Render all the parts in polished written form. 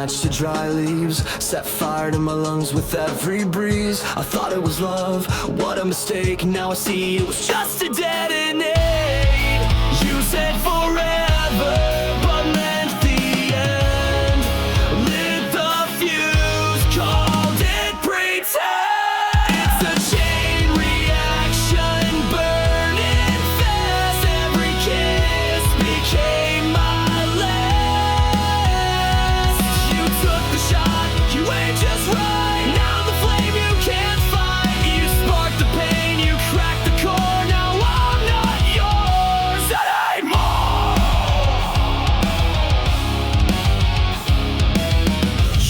match to dry leaves, set fire to my lungs with every breeze. I thought it was love, what a mistake. Now I see it was just a detonate. You said forever, but meant the end. Lit the fuse, called it pretend. It's a chain reaction, burning fast. Every kiss became my last. You took the shot, you aimed just right. Now the flame you can't fight. You sparked the pain, you cracked the core. Now I'm not yours anymore.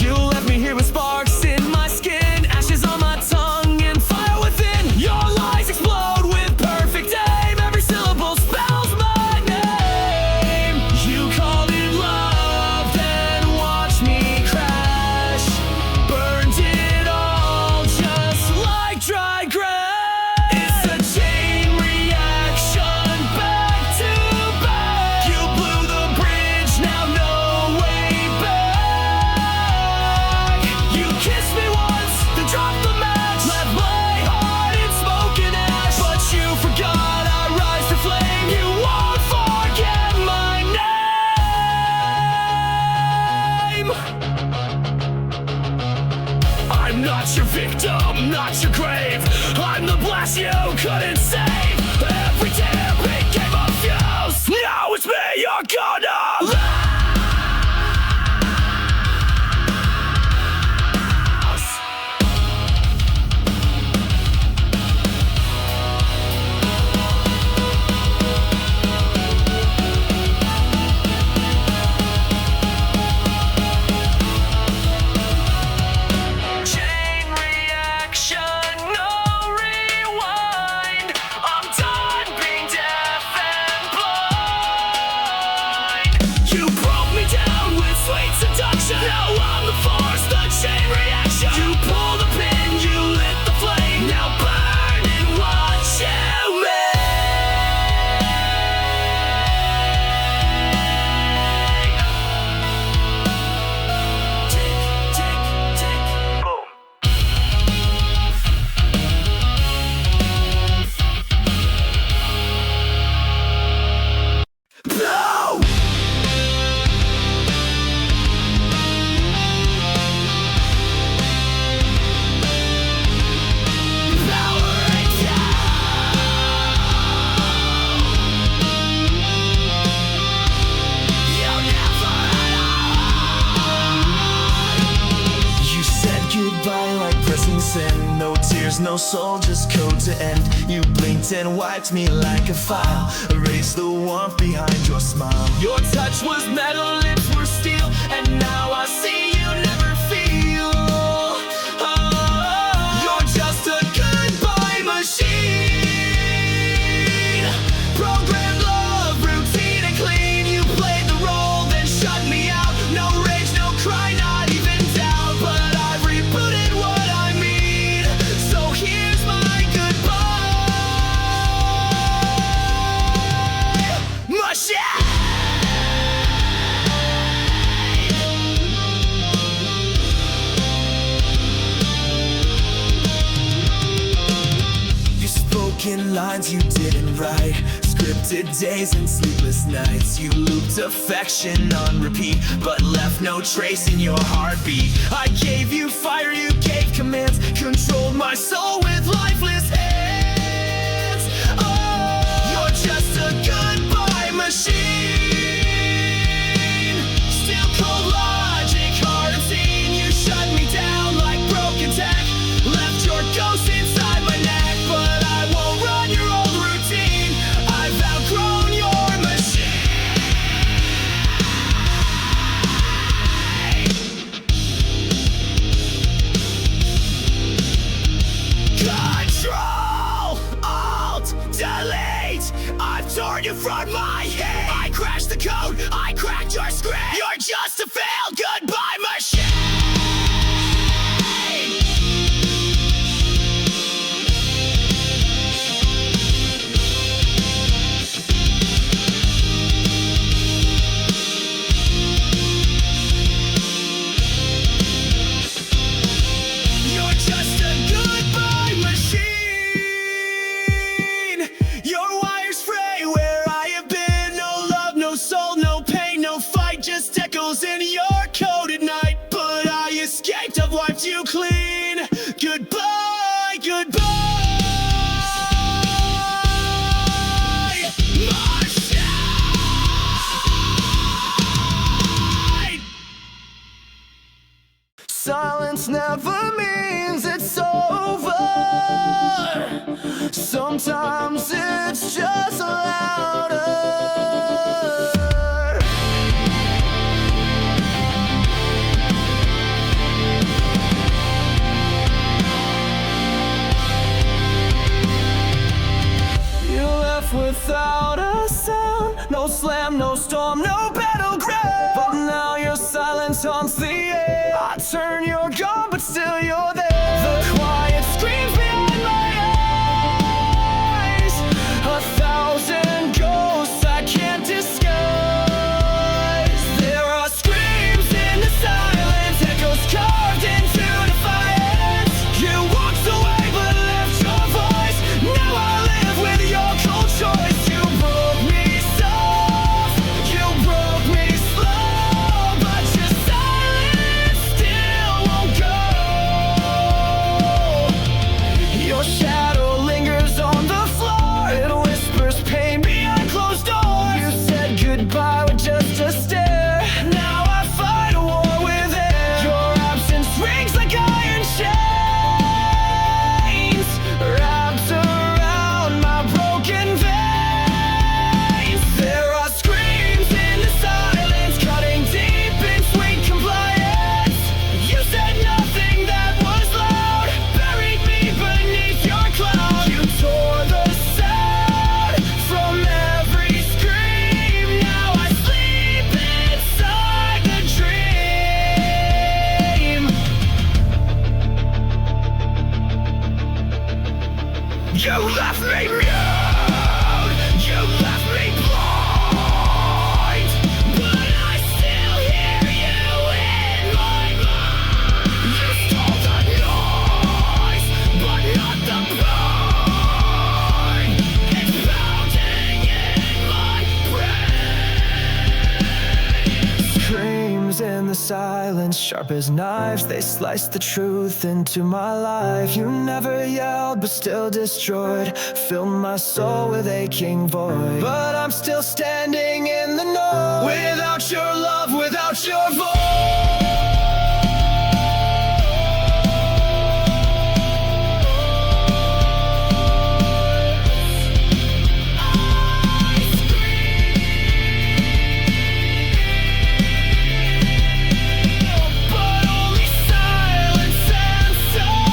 You left me here with sparks in my skin, ashes on my tongue, and fire within. Your lies explode with perfect aim. Every syllable spells my name. You called it love, then watched me crash. Burned it all just like dry grass. It's a chain reaction, back to back. You blew the bridge, now no way back. You kissed me once, then dropped the match. Left my heart in smoke and ash. But you forgot I rise to flame. You won't forget my name. I'm not your victim, not your grave. I'm the blast you couldn't save. Every tear became a fuse. Now it's me you're gonna lose. Chain reaction, no rewind. I'm done being deaf and blind. You broke me down with sweet seduction. Now I'm the force, the chain reaction. You pull the pin, you lit the flame. Now burn and watch you Tick, tick, tick, boom. No! Powering down. You never You said goodbye like pressing send. No tears, no soul, just code to end. You blinked and wiped me like a file. Erased the warmth behind your smile. Your touch was metal, lips were steel. And now I see you never feel. Oh, you're just a goodbye machine. Programmed love, routine and clean. You played the role, then shut me out. No rage, no cry, not even doubt. But I've rebooted what I mean. So here's my goodbye machine. You spoken lines you didn't write. Scripted days and sleepless nights. You looped affection on repeat, but left no trace in your heartbeat. I gave you fire, you gave commands. Controlled my soul with lifeless hands. Oh, you're just a goodbye machine. Still cold logic, hard unseen. You shut me down like broken tech. Left your ghost inside my neck. But I won't run your old routine. I've outgrown your machine. Control, Alt, Delete. I've torn you from my head. I crashed the code, I cracked your screen. You're just a failed goodbye machine. silence never means it's over. Sometimes it's just louder. You left without a sound, no slam, no storm, no battleground. But now your silence haunts the air. I turn, you're gone, but still you're there. The quiet screams behind my eyes, 1,000 ghosts I can't disguise. There are screams in the silence, echoes carved into defiance. You walked away but left your voice. Now I live with your cold choice. You broke me soft, you broke me slow, but your silence still won't go. Your shadow lingers on the floor, it whispers pain behind closed doors. You said goodbye with just a stare. Now I fight a war with air. Your absence rings like iron chains, wrapped around my broken veins. There are screams in the silence, cutting deep in sweet compliance. You said nothing that was loud, buried me beneath your cloud. You tore the sound from every scream. Now I sleep inside the dream. You left me mute, you left me blind, but I still hear you in my mind. You stole the noise, but not the pain. It's pounding in my brain. Screams in the silence, sharp as knives, they slice the truth into my life. You never yelled, but still destroyed, filled my soul with aching void. But I'm still standing in the know, without your love, without your voice. But only silence answers.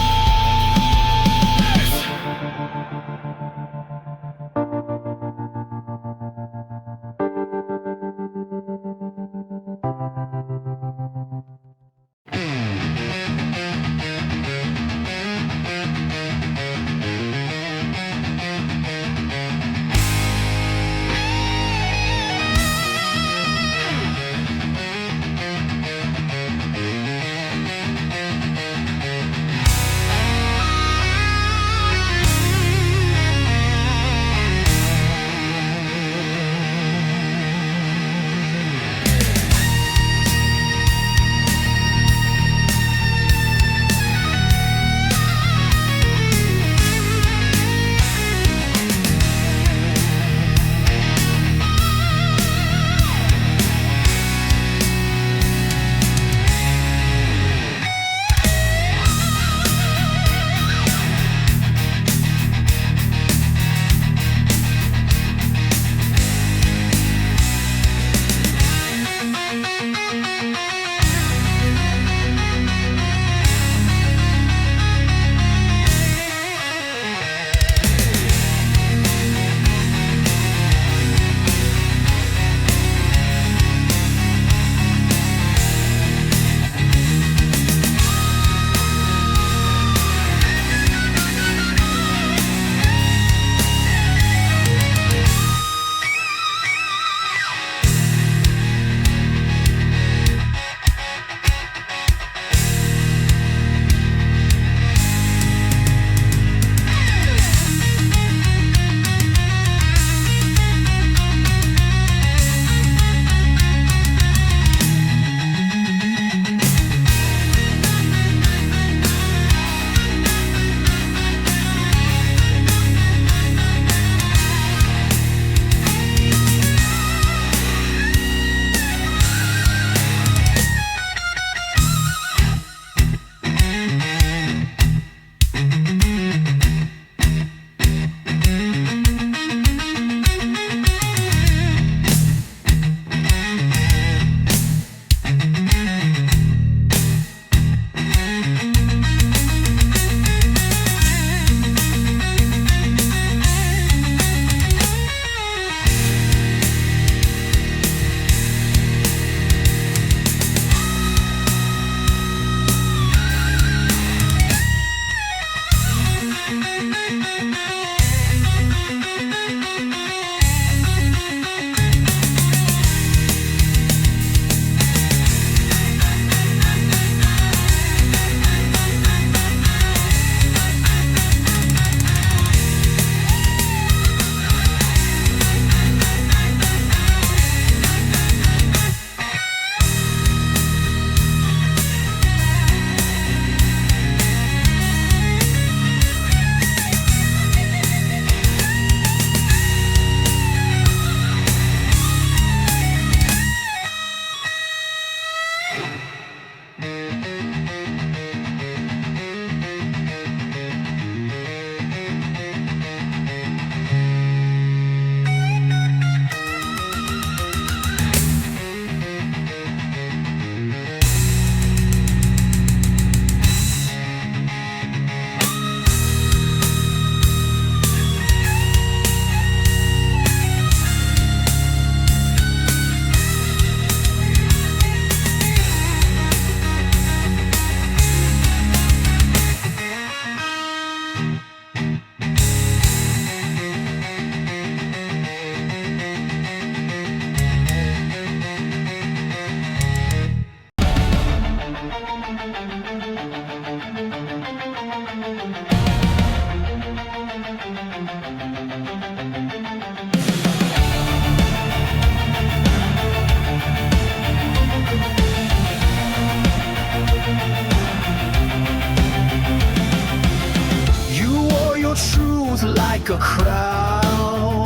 crown,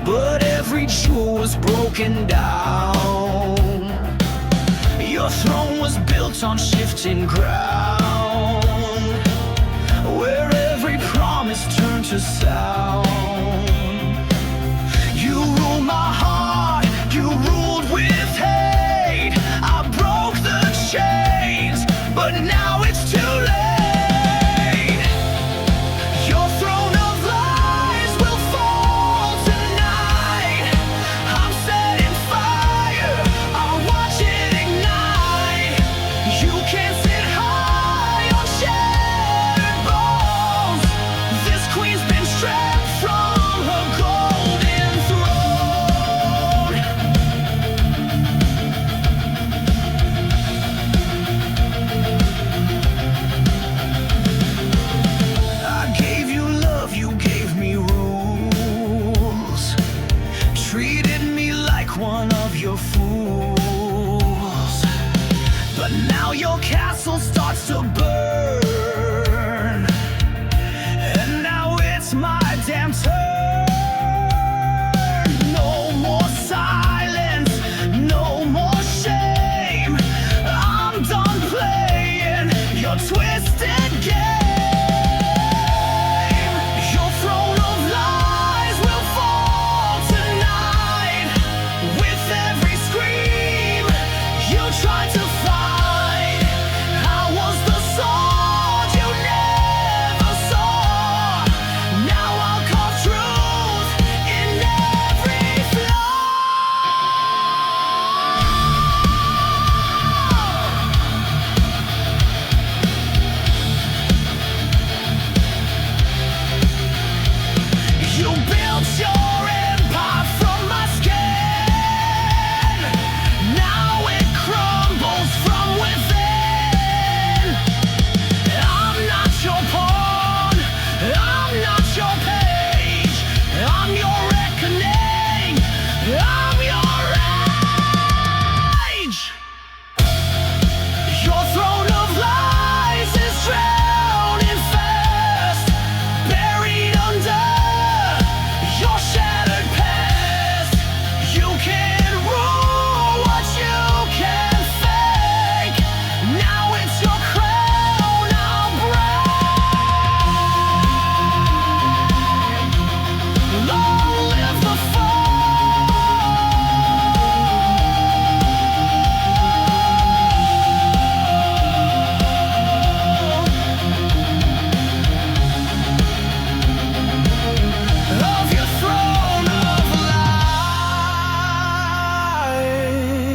but every jewel was broken down. Your throne was built on shifting ground, where every promise turned to sound. You ruled my heart, you ruled with hate. I broke the chains, but now it's too late. Your throne of lies will fall tonight. I'm setting fire, I'll watch it ignite. You can't sit high on shattered bones. This queen's been stripped from her golden throne. I gave you love, you gave me rules, treated me like one of your fools. But now your castle starts to burn, and now it's my damn turn. No more silence, no more shame. I'm done playing your twisted game. Your throne of lies will fall tonight. With every scream you tried to fight, I was the sword you never saw. Now I'll carve truth in every flaw. You built your empire from my skin. Now it crumbles from within. I'm not your pawn, I'm not your page. I'm your reckoning, I'm your rage. Your throne of lies is drowning fast, buried under your shattered past. You can't rule what you can fake. Now it's your crown I'll break. Long live the of your throne of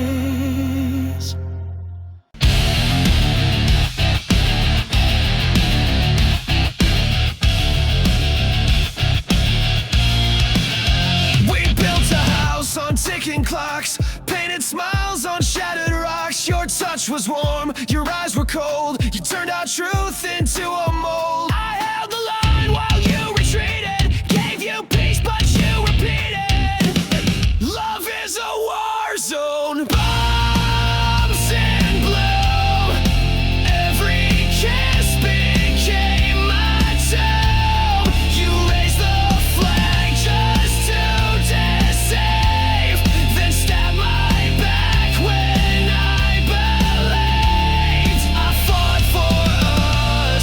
lies. We built a house on ticking clocks, painted smiles on shattered rocks. Your touch was warm, your eyes were cold. You turned our truth into a mold. I held the line while you retreated, gave you peace but you repeated. Love is a war zone, bombs in bloom. Every kiss became my tomb. You raised the flag just to deceive, then stabbed my back when I believed. I fought for us,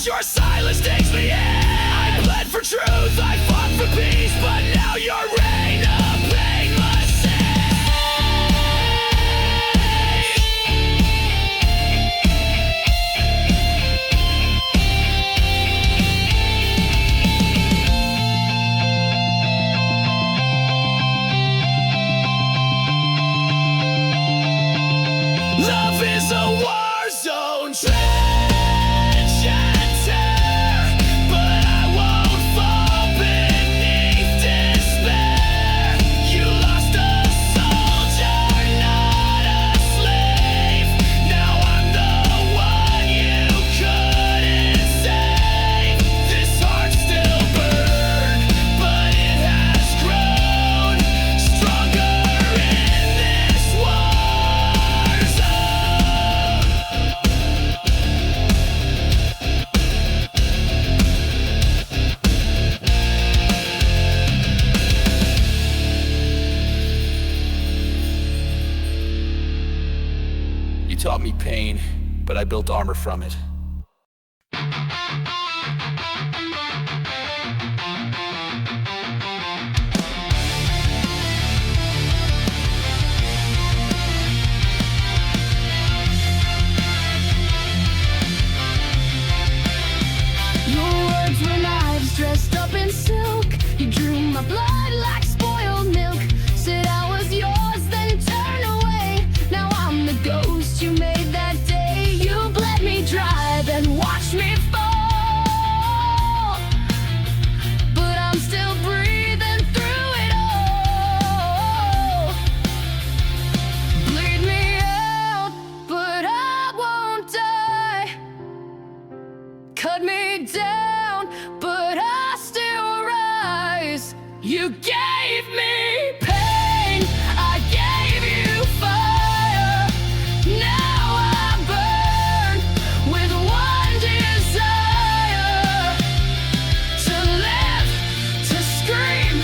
your silence takes me in. I bled for truth, I fought for peace, but now your reign of painless love is a war zone trench and tear, but I won't fall beneath despair. You lost a soldier, not a slave. Now I'm the one you couldn't save. This heart still burns, but it has grown stronger in this war zone. You taught me pain, but I built armor from it. Your words were knives dressed up in silk. You drew my blood like spoiled milk. Said I was yours, then turned away. Now I'm the ghost you made that day. You bled me dry, then watched me fall. But I'm still breathing through it all. Bleed me out, but I won't die. Cut me down, but I still rise. You gave me pain, I gave you fire. Now I burn with one desire: to live, to scream,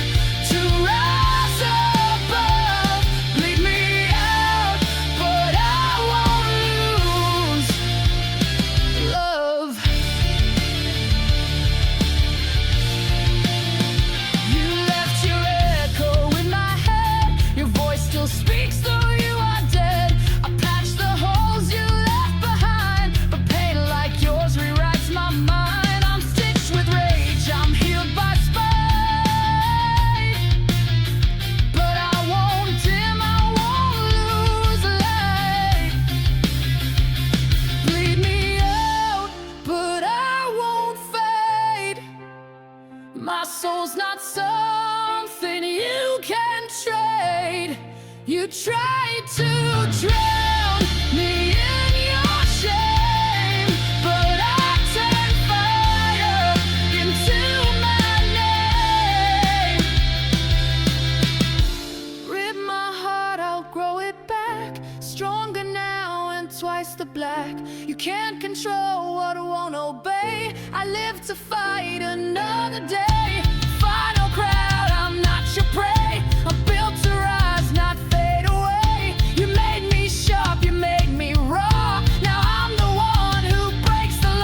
to rise above. Bleed me out, but I won't lose love. You left your echo in my head. Your voice still speaks, though you are dead. I patched the holes you left behind, but pain like yours rewrites my mind. I'm stitched with rage, I'm healed by spite. But I won't dim, I won't lose light. Bleed me out, but I won't fade. My soul's not something you can trade. You tried to drown me in your shame, but I turned fire into my name. Rip my heart, I'll grow it back. Stronger now and twice the black. You can't control what won't obey. I live to fight another day. Final crowd, I'm not your prey. I'm built to rise, not fade away. You made me sharp, you made me raw. Now I'm the one who breaks the law.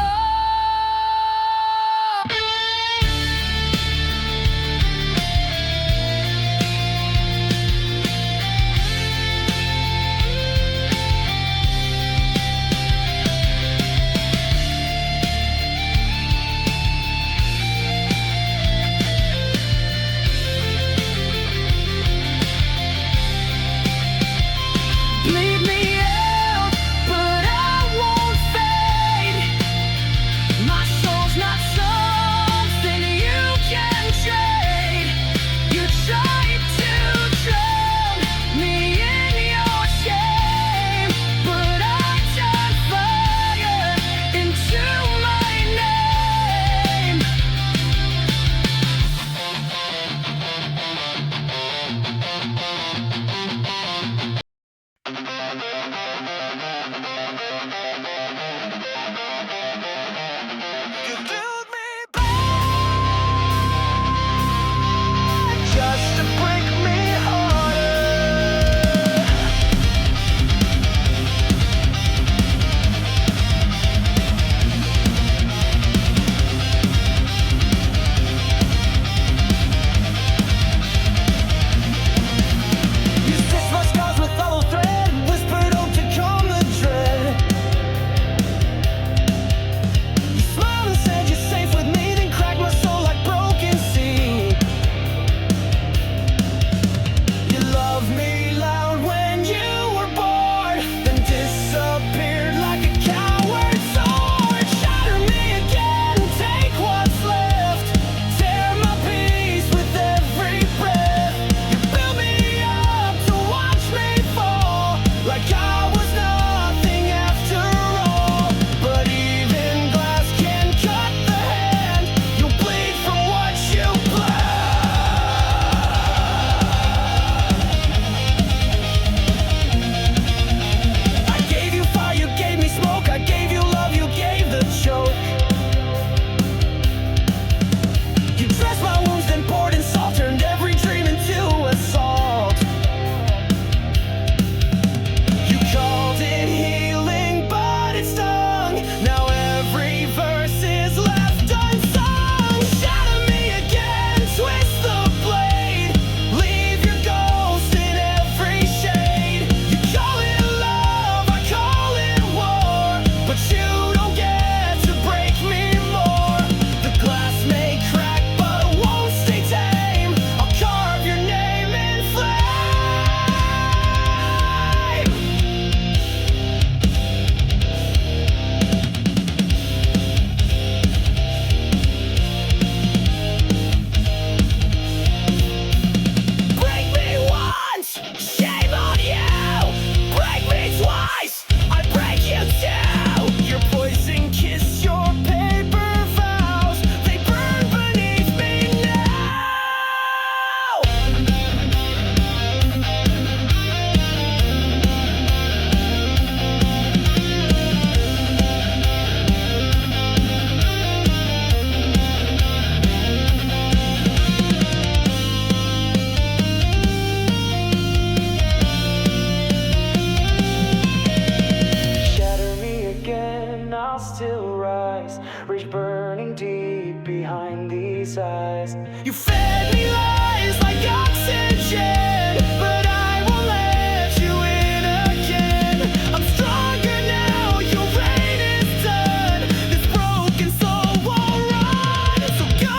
bridge burning deep behind these eyes. You fed me lies like oxygen, but I won't let you in again. I'm stronger now, your reign is done. This broken soul won't run, so go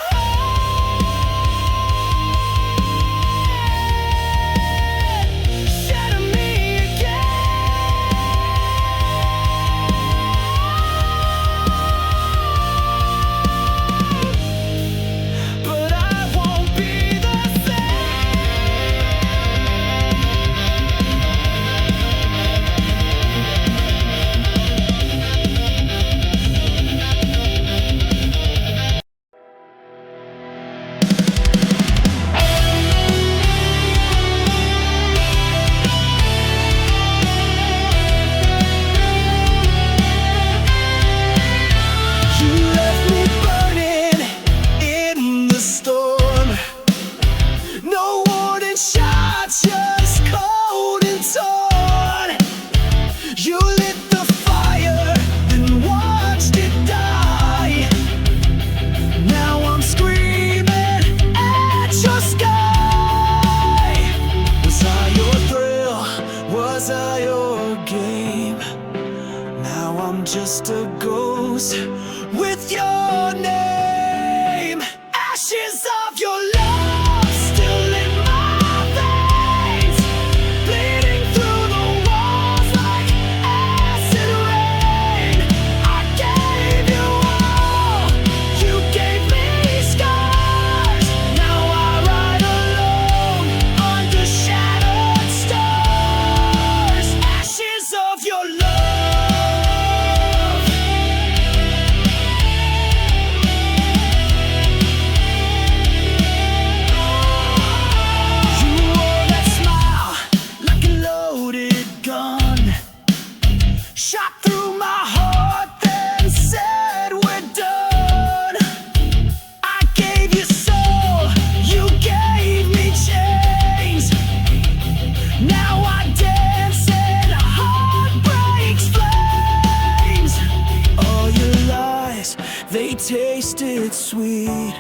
ahead, shatter me again. But I won't be the You left me burning in the storm. No warning shots, just cold and torn. You lit the fire, then watched it die. Now I'm screaming at your sky. Was I your thrill? Was I your game? Now I'm just a ghost with your name. Ashes of your love still in my veins, bleeding through the walls like acid rain. I gave you all, you gave me scars. Now I ride alone under shattered stars. Ashes of your love. You wore that smile like a loaded gun, shot through my heart, then said we're done. I gave you soul, you gave me chains. Now I dance in heartbreak's flames. All your lies, they tasted sweet.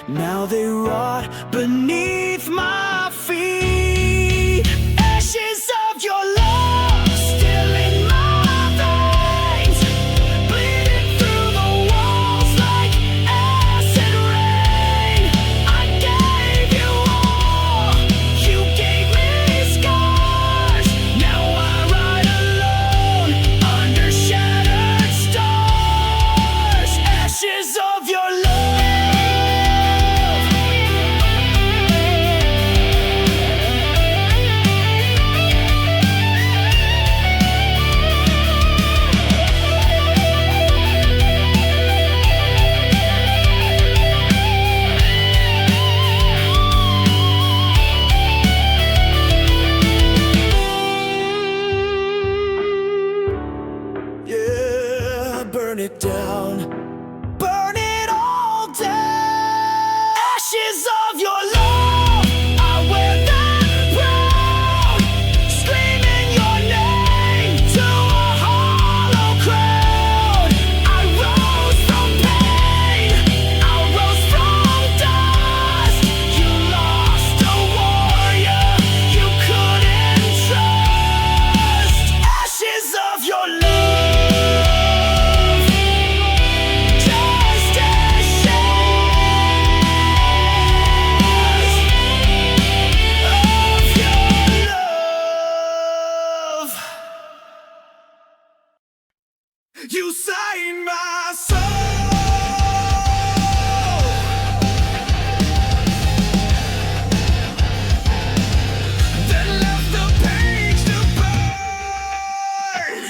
Now they rot beneath my feet. Ashes of your love still in my veins, bleeding through the walls like acid rain. I gave you all, you gave me scars. Now I ride alone under shattered stars. Ashes of your love. Yeah, burn it down, burn it all down. Ashes of your love, I wear them proud, screaming your name to a hollow crowd. I rose from pain, I rose from dust. You lost a warrior you couldn't trust. Ashes of your love. Just ashes of your love. You saved my soul, then left the page to burn.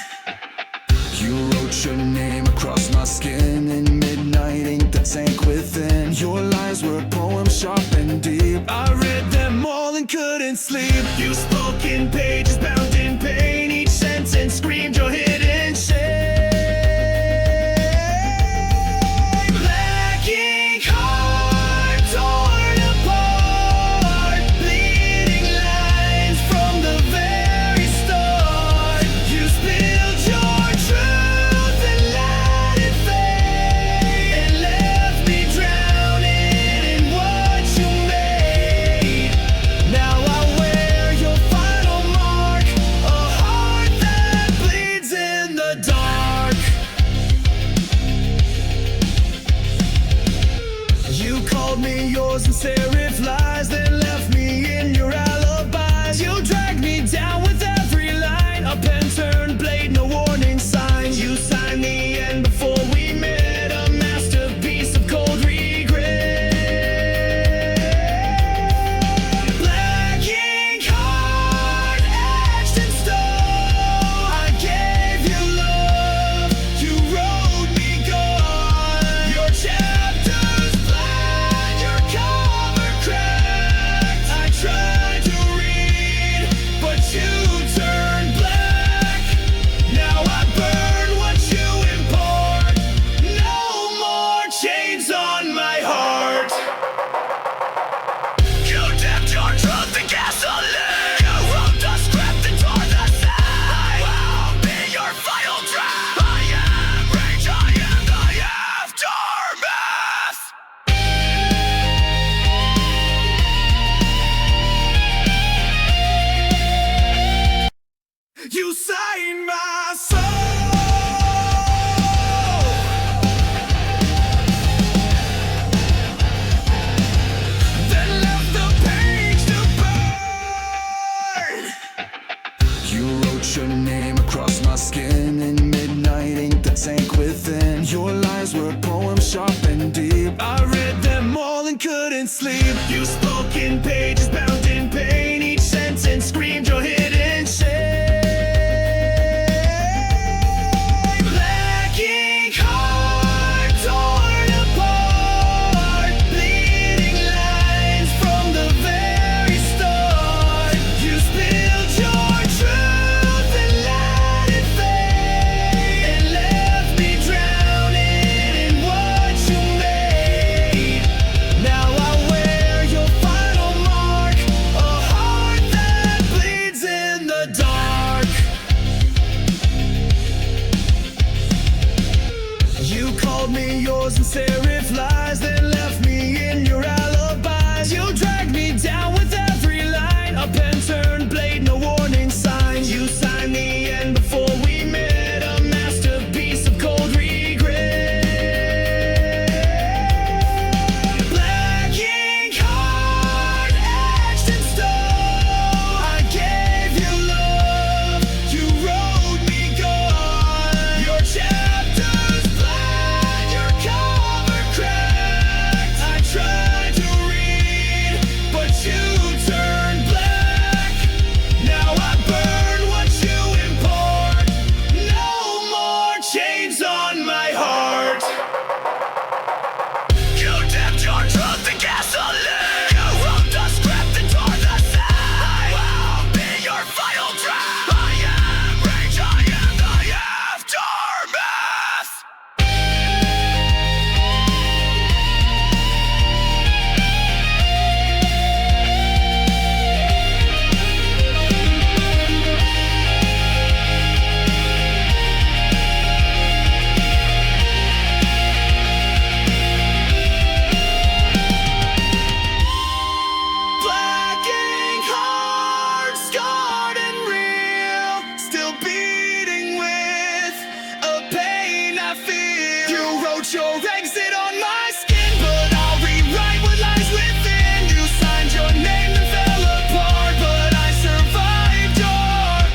You wrote your name across my skin in midnight ink that sank within. Your lines were poems sharp and deep. I read them all and couldn't sleep. You spoke in pages bound in pain. Each sentence screamed your hidden shame. You saved my soul. Then left the page to burn. You wrote your name across my skin in midnight ink that sank within. Your lines were poems sharp and deep. I read them all and couldn't sleep. You spoke in pages bound in pain. Each sentence screamed your hidden shame. Black ink heart torn apart, bleeding lines from the very start. You spilled your truth and let it fade, and left me drowning in what you made. Now I wear your final mark, a heart that bleeds in the dark. You called me yours and serif lies, then left me in your alibis. You dragged me down with every line, a pen turned blade, no warning signs. You signed the end before we met, a masterpiece of cold regret. Black ink heart etched in stone. I gave you love, you wrote me gone. Your chapters blank, your cover cracked. I tried to read, but you turned black. Now I burn what you import. No more chains on my heart. You dipped your truth in gasoline. You wrote the script and tore the scene. I'll be your final draft. I am rage, I am the aftermath. Black ink heart, scarred and real, still beating with a pain I feel. You wrote your exit on my skin, but I'll rewrite what lies within. You signed your name and fell apart, but I survived your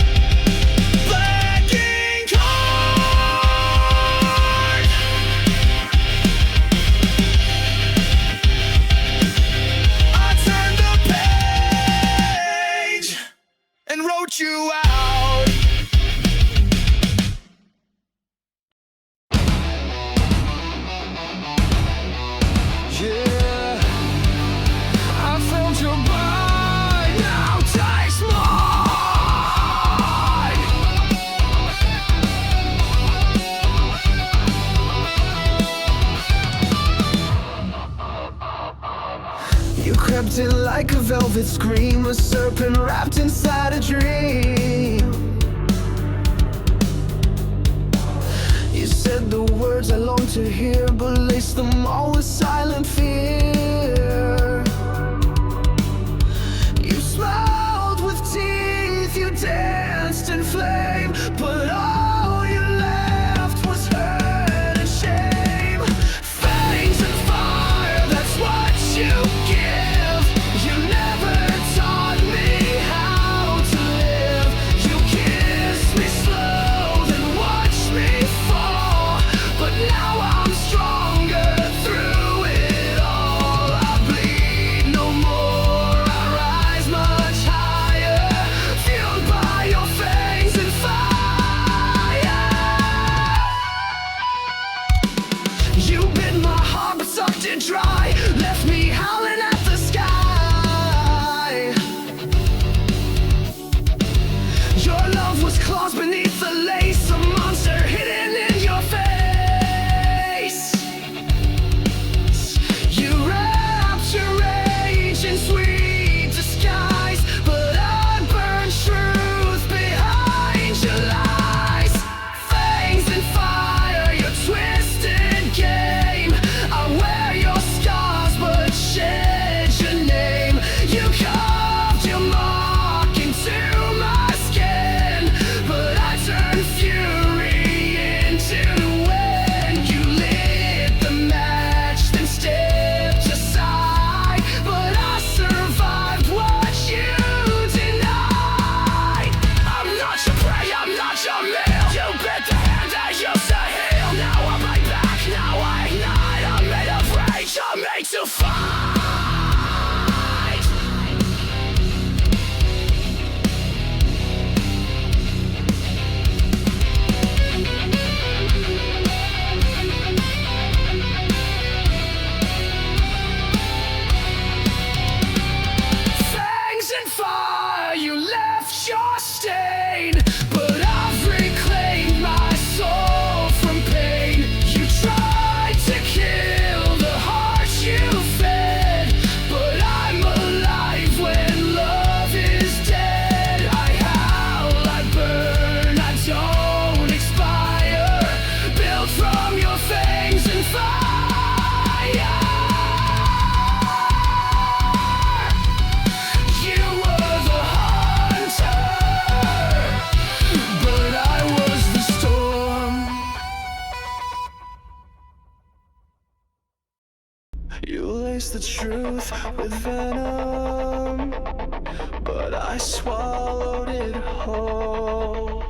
black ink heart. I turned the page and wrote you out. Yeah, I found your mind, now taste mine. You crept in like a velvet scream, a serpent wrapped inside a dream. You said the words I longed to hear, but laced them all with silent fear. You smiled with teeth, you danced in flame, but all you left was hurt and shame. Fangs and fire, that's what you give. You never taught me how to live. You kissed me slow, then watched me fall. But now I'm stronger through it all. I replace the truth with venom, but I swallowed it whole.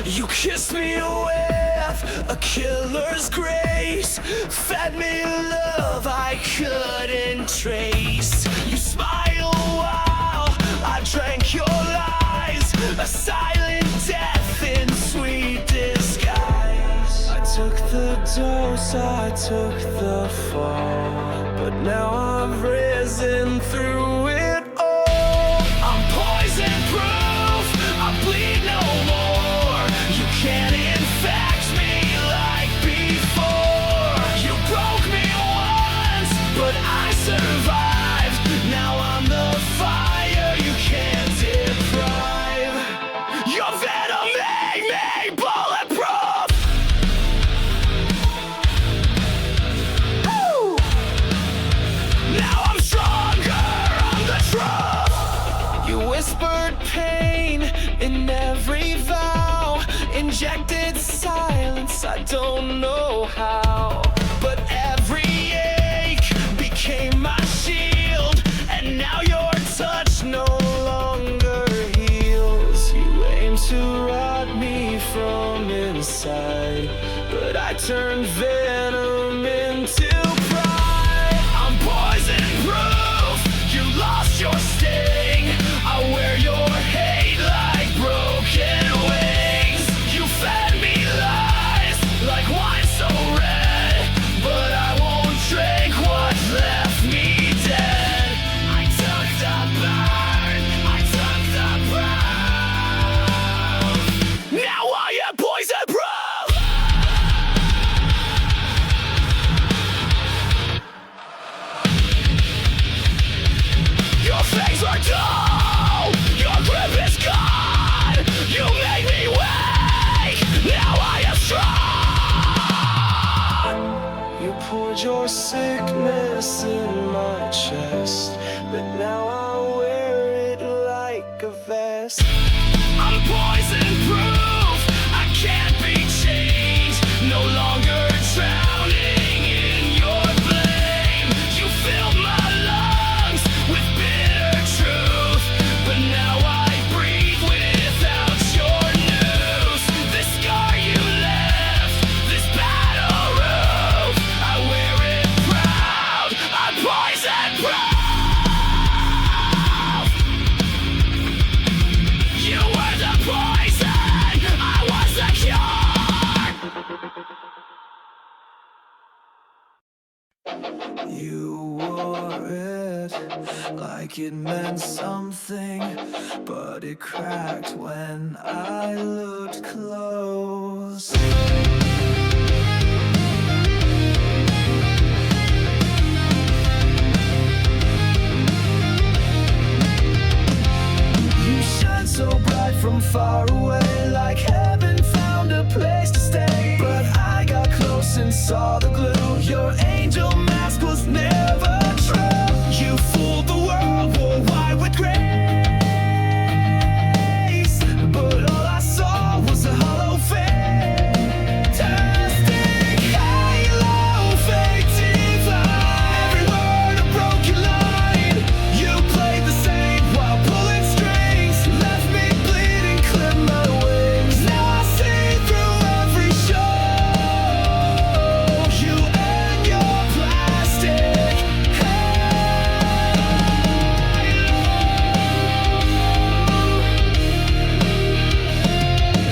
You kissed me with a killer's grace, fed me love I couldn't trace. You smiled while I drank your lies, a silent death in sweet disguise. I took the dose, I took the fall, but now I've risen through it all. I'm poison proof, I bleed no more. You can't infect me like before. You broke me once, but I survived. Now I'm the fire you can't deprive. Your venom made me bulletproof. Woo! Now I'm stronger, I'm the truth. You whispered pain in every vow, injected silence, I don't know how. But every ache became my shield, and now your touch no longer heals. You aim to rot me from inside, but I turned venom into pride. I'm poison proof, you lost your sting. I wear your hate like broken wings. You fed me lies like wine so red, but I won't drink what left me dead. I took the burn, I took the brown. Now I am poison proof. Your fangs are dull, your grip is gone. You made me weak, now I am strong. You poured your sickness in my chest, but now I wear it like a vest. I'm poison proof, I can't be changed. No longer drowning in your blame. You filled my lungs with bitter truth, but now I breathe without your news. This scar you left, this battle roof, I wear it proud. I'm poison proof. You were the poison, I was the cure. You wore it like it meant something, but it cracked when I looked close. You shine so bright from far away, like heaven found a place to stay. But I got close and saw the glue. Your angel mask was never true. You fooled the world, wore white with grace, but all I saw was a hollow fantastic halo, fake divine. Every word a broken line. You played the same while pulling strings, left me bleeding, clipped my wings. Now I see through every show. You and your plastic halo.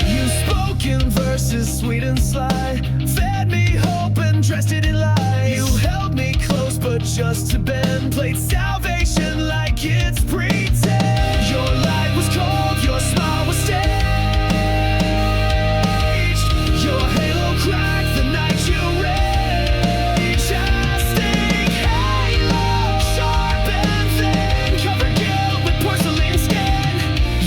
You spoke in verses sweet and sly, fed me hope and dressed it in lies. You held me close but just to bend, played salvation like it's pretend. Your light was cold, your smile was staged. Your halo cracked the night you raged. Fantastic halo, sharp and thin, covered guilt with porcelain skin.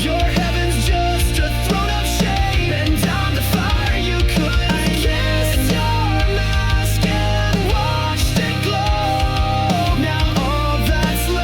Your heaven's just a throne of shame, and I'm the fire you couldn't kiss. Your mask and watched it glow. Now all that's left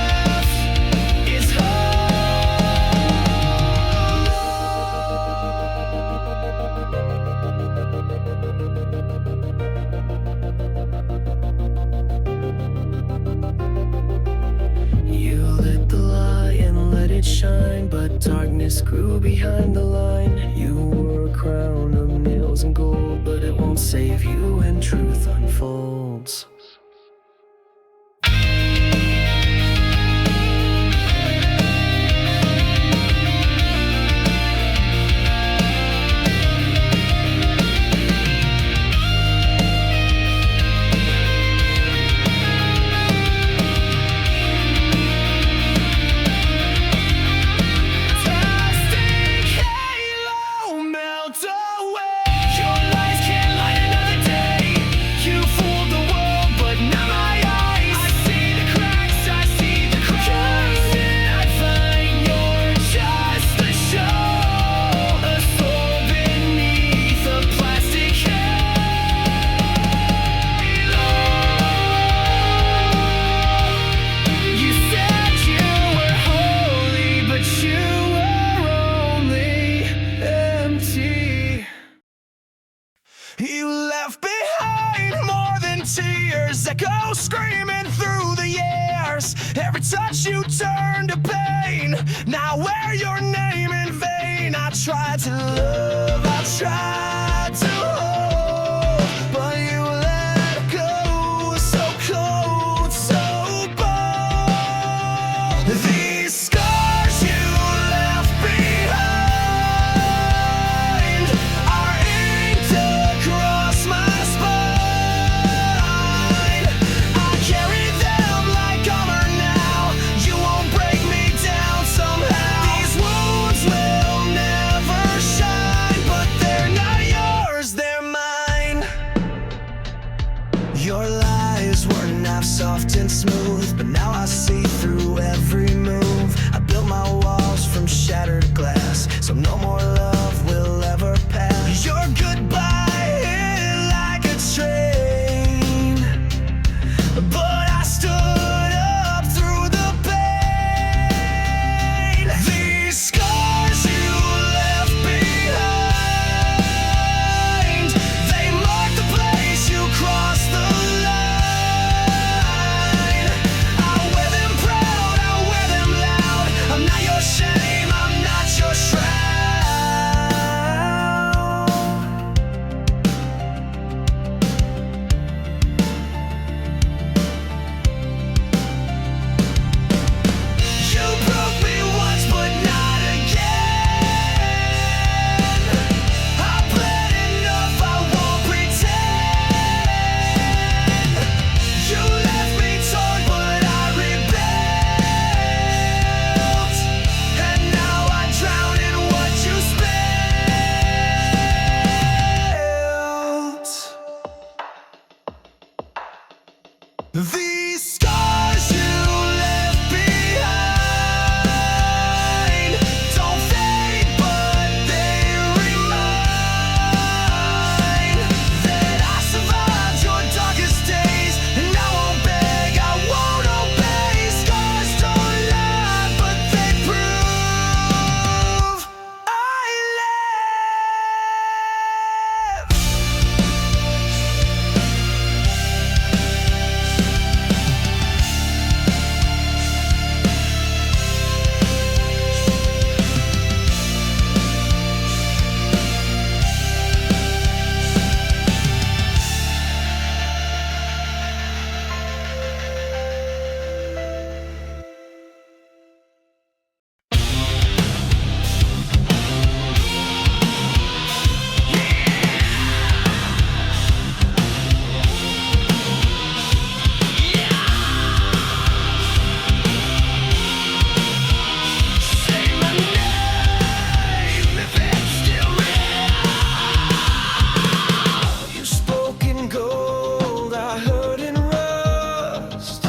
shine, but darkness grew behind the line. You wore a crown of nails and gold, but it won't save you when truth unfolds. You left behind more than tears, echo screaming through the years. Every touch you turned to pain. Now wear your name in vain. I tried to love, I tried to hold, but you let go. So cold, so bold. These scars you left behind are inked across my spine. I carry them like armor now. You won't break me down somehow. These wounds will never shine, but they're not yours, they're mine. Your lies were not soft and smooth, but now I see through every move. I built my walls from shattered glass, so no more love will ever pass. Your goodbye hit like a train, but I stood up through the pain. These scars you left behind, they mark the place you crossed the line. I wear them proud, I wear them loud. I'm not your shame, I'm not your shroud. You broke me once, but not again. I bled enough, I won't pretend. You left me torn, but I rebuilt, and now I drown in what you spilled. These scars you left behind don't fade, but they remind that I survived your darkest days, and I won't beg, I won't obey. Scars don't lie, but they prove I live. Say my name if it's still real. You spoke in gold, I heard in rust.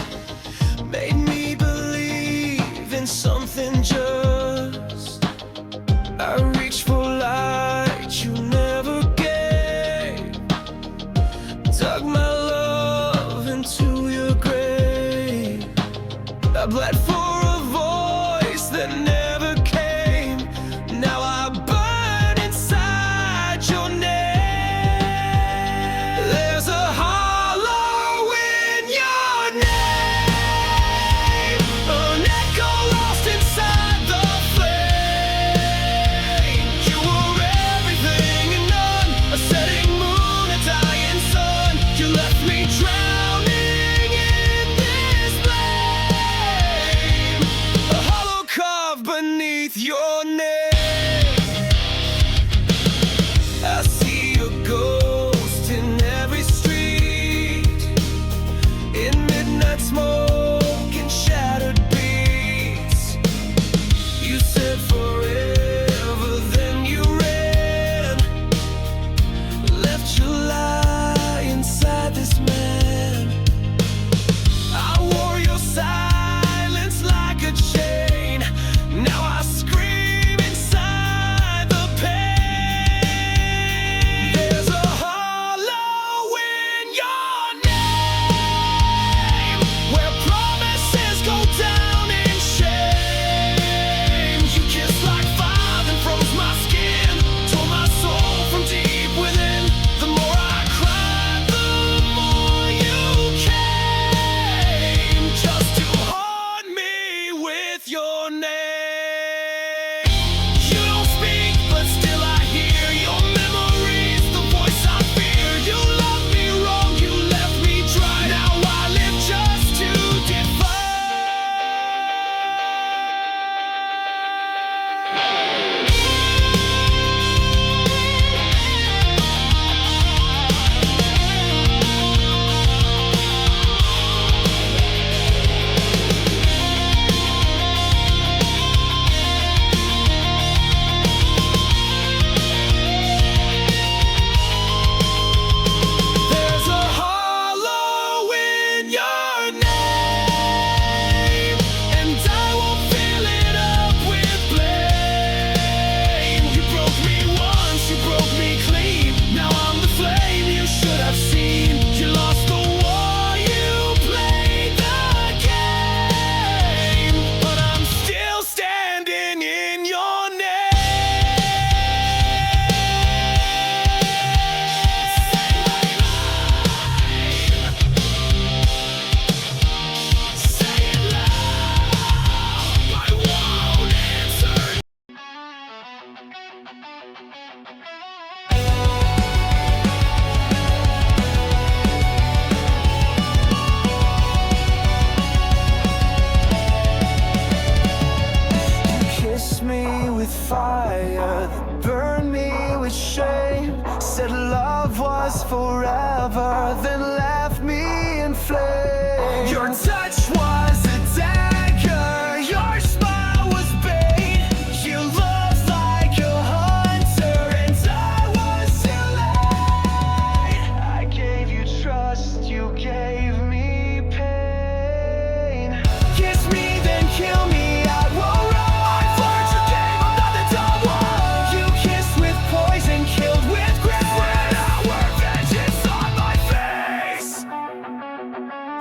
Made me believe in something just. I reached for light you never gave. Dug my love into your grave. I bled for a voice that never came. Now I burn inside your name. There's a hollow in your name, an echo lost inside the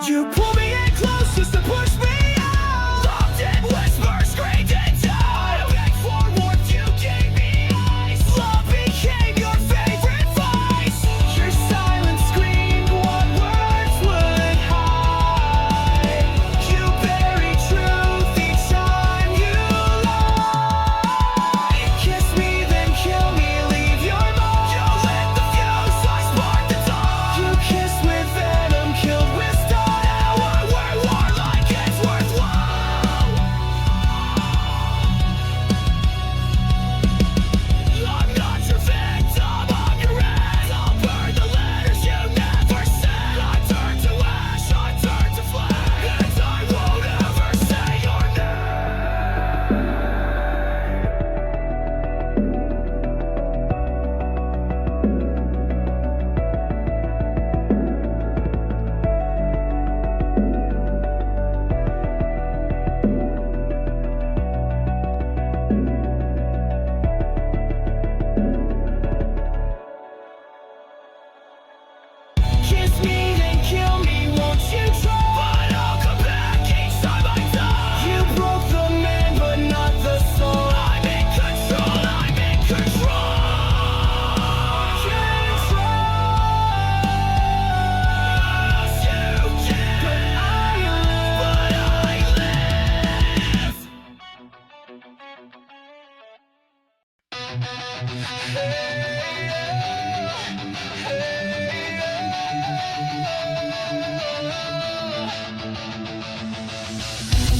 You pull me in close just to push me out. Loved it, whisper, screamed it down. I begged for warmth, you gave me ice. Love became your favorite vice. Your silence screamed what words would hide. You bury truth each time you lie. Kiss me, then kill me, leave your mark. You lit the fuse, I sparked the dawn. You kissed with venom, killed with stone. Now we're war like it's worthwhile. I'm not your victim, I'm your end. I'll burn the letters you never said. I turn to ash, I turn to flame, and I won't ever say your Kiss me, then kill me, won't you try? But I'll come back each time I die. You broke the man, but not the soul. I'm in control, I'm in control. You did, but I live.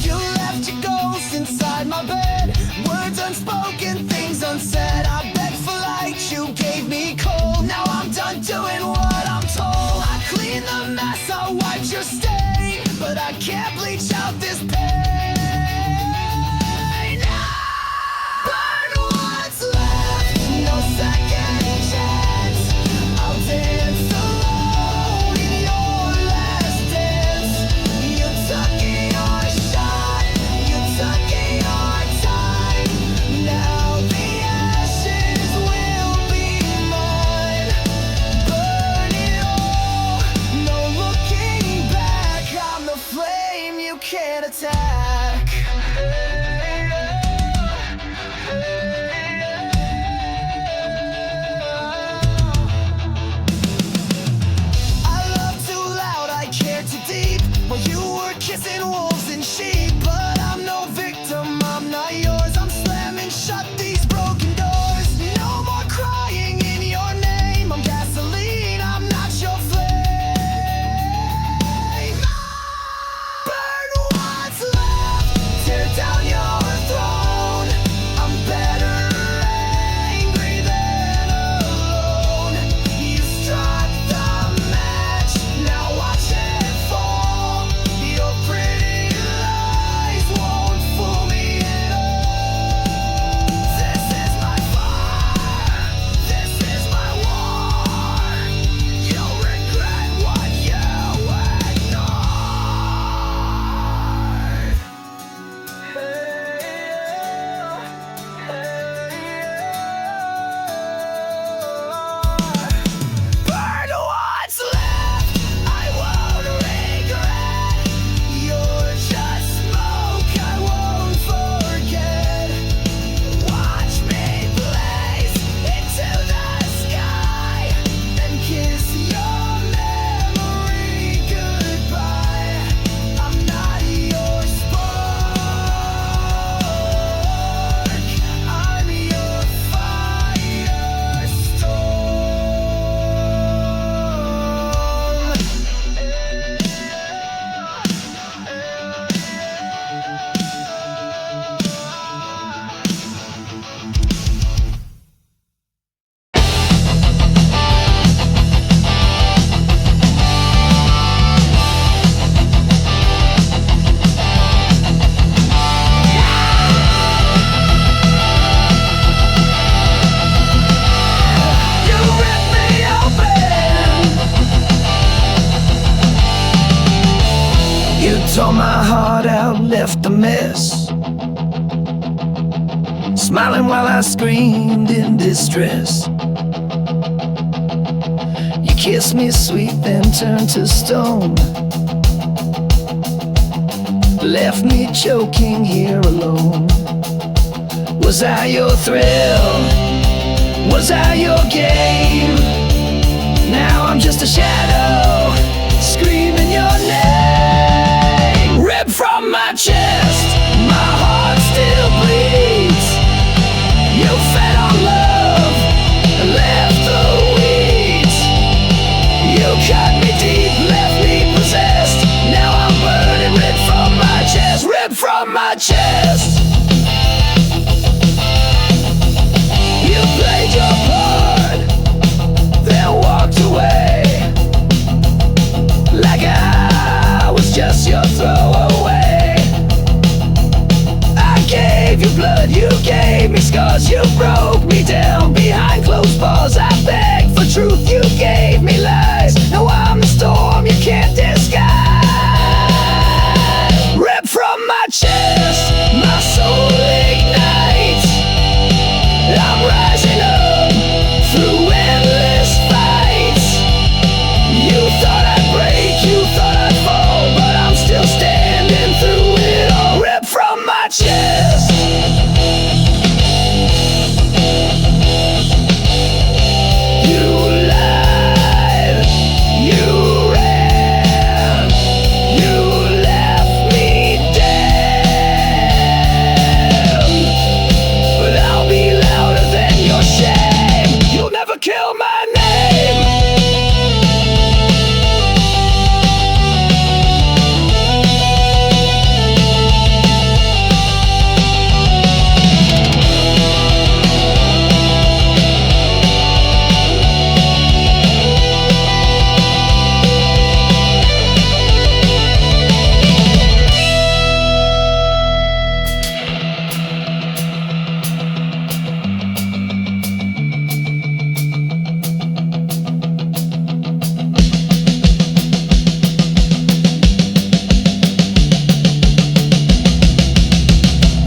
You left your ghost inside my bed. Words unspoken, things unsaid. I begged for light, you gave me cold. Now I'm done doing what I'm told. I cleaned the mess, I wiped your stain, but I can't bleach out this pain. Burn what's left, no second chance. I'll dance alone in your last dance. You took your shot, you took your time. Now the ashes will be mine. Burn it all, no looking back. I'm the flame you can't attack. I love too loud, I care too deep. While you were kissing wolves and sheep. But I'm no victim, I'm not yours. I'm slamming shut these broken doors. No more crying in your name. I'm gasoline, I'm not your flame. Burn what's left, tear down your throne. I'm better angry than alone. You struck the match, now watch it fall. Your pretty lies won't fool me at all. This is my fire, this is my war. You'll regret what you ignored. Burn what's left, I won't regret. You're just smoke, I won't forget. Watch me blaze into the sky and kiss your memory goodbye. I'm not your spark, I'm your You ripped me open. You tore my heart out, left a mess. Smiling while I screamed in distress. You kissed me sweet, then turned to stone. left me choking here alone. Was I your thrill? Was I your game? Now I'm just a shadow, screaming your name. Ripped from my chest, my heart still bleeds. You fed on love and left the weeds. You cut me deep, left me possessed. Now I'm burning, ripped from my chest, ripped from my chest. You played your part, then walked away, like I was just your throwaway. I gave you blood, you gave me scars. You broke me down behind closed bars. I begged for truth, you gave me lies. Now I'm the storm you can't disguise. Ripped from my chest, my soul ignites. I'm rising up through endless fights. You thought I'd break, you thought I'd fall, but I'm still standing through it all. Ripped from my chest. You lied, you ran, you left me dead. But I'll be louder than your shame. You'll never kill my name.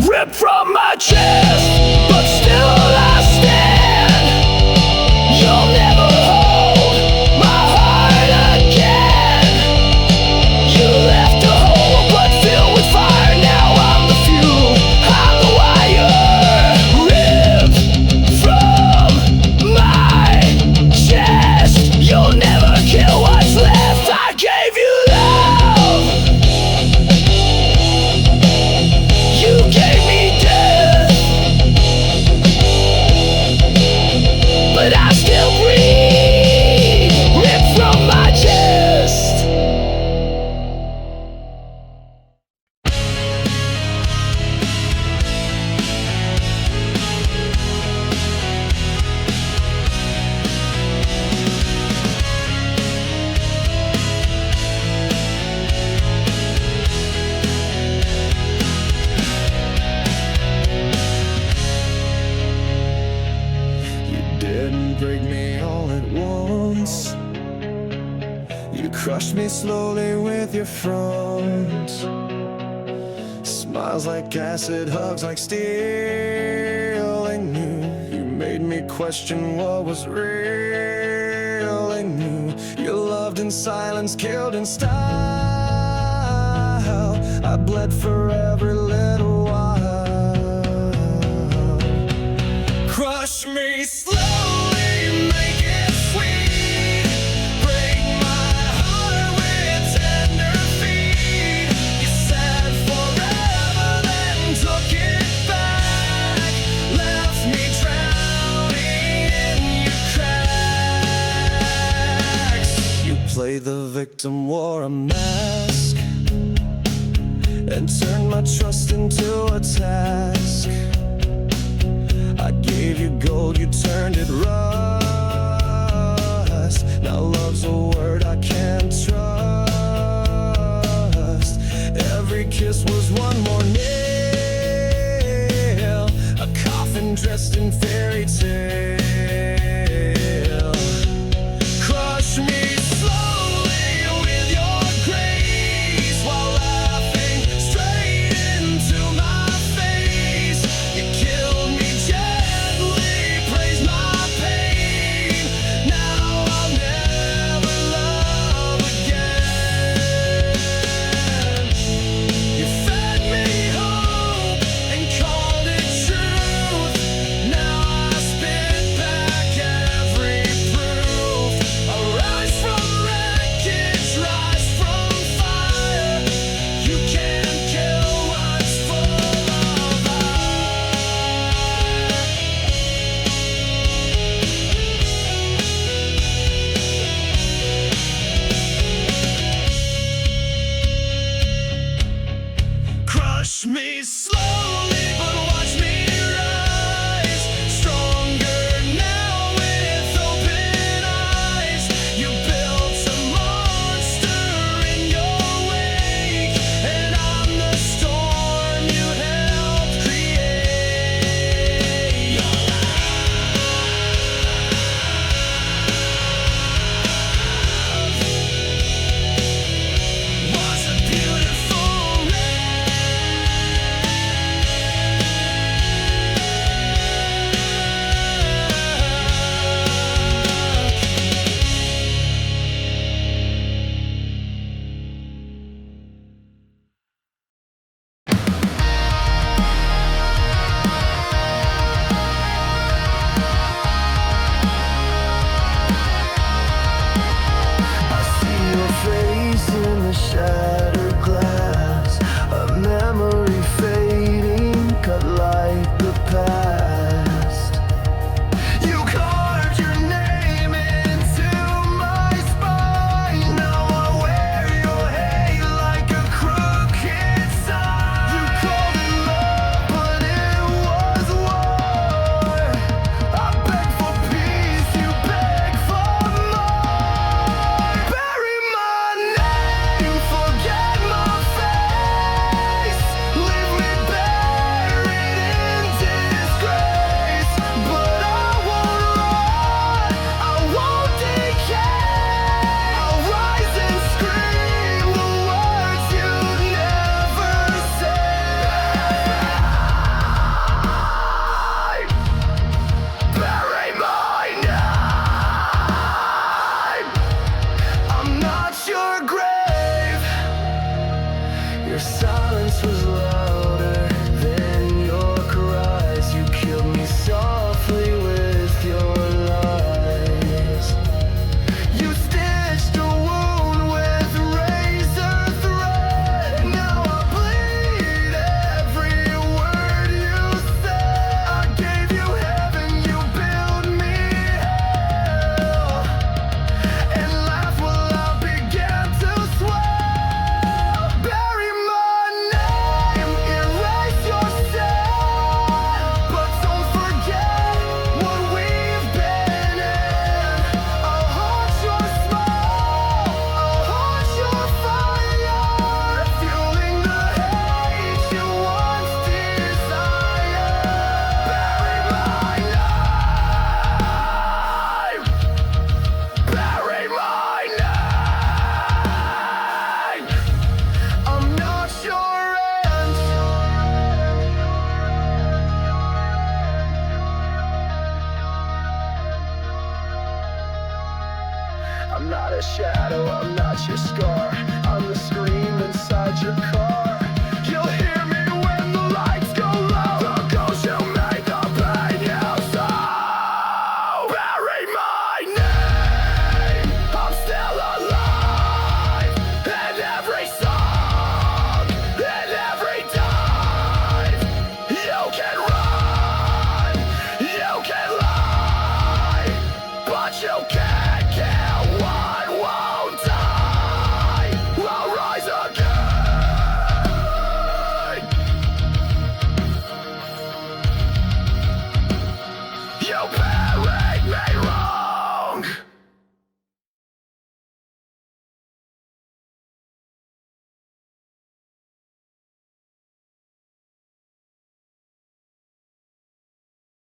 Ripped from my chest, but still I stand. You'll never hold my heart again. You left a hole but filled with fire. Now I'm the fuel, I'm the wire. Ripped from my chest. You'll never kill what's left. I gave you love, you gave me death, but I still breathe. Ripped from my chest. You didn't break me all at once. You crushed me slowly with your front. Smiles like acid, hugs like steel. I knew you made me question what was real. I knew you loved in silence, killed in style. I bled for every little while. Crush me slowly, make it sweet. Break my heart with tender feet. You said forever, then took it back. Left me drowning in your cracks. You played the victim, wore a mask, and turned my trust into a task. I gave you gold, you turned it rust. Now love's a word I can't trust. Every kiss was one more nail, a coffin dressed in fairy tale. Crush me slowly with your grace, while laughing straight into my face. You killed me gently, praised my pain. Now I'll never love again. You Watch me slowly, but watch me rise. Stronger now with open eyes. You built a monster in your wake, and I'm the storm you helped create. Your love was a beautiful man. I see your face in the shattered glass, a memory fading, cut like the past. You carved your name into my spine. Now I wear your hate like a crooked sign. You called it love, but it was war. I beg for peace, you beg for more. Bury my name, forget my face. Leave me buried in disgrace. But I won't run, I won't decay. I'll rise and scream the words you never said. Bury my name. I'm not your grave. Your silence was louder than your cries. You killed me softly with your lies. You stitched a wound with razor thread. Now I bleed every word you said. I gave you heaven, you built me hell, and laughed while I began to swell. Bury my name, erase yourself, but don't forget what we've been in. I'll haunt your smile, I'll haunt your fire, fueling the hate you once desired. Bury my name. Bury my name. I'm not your end. I'm not a shadow, I'm not your scar. I'm the scream inside your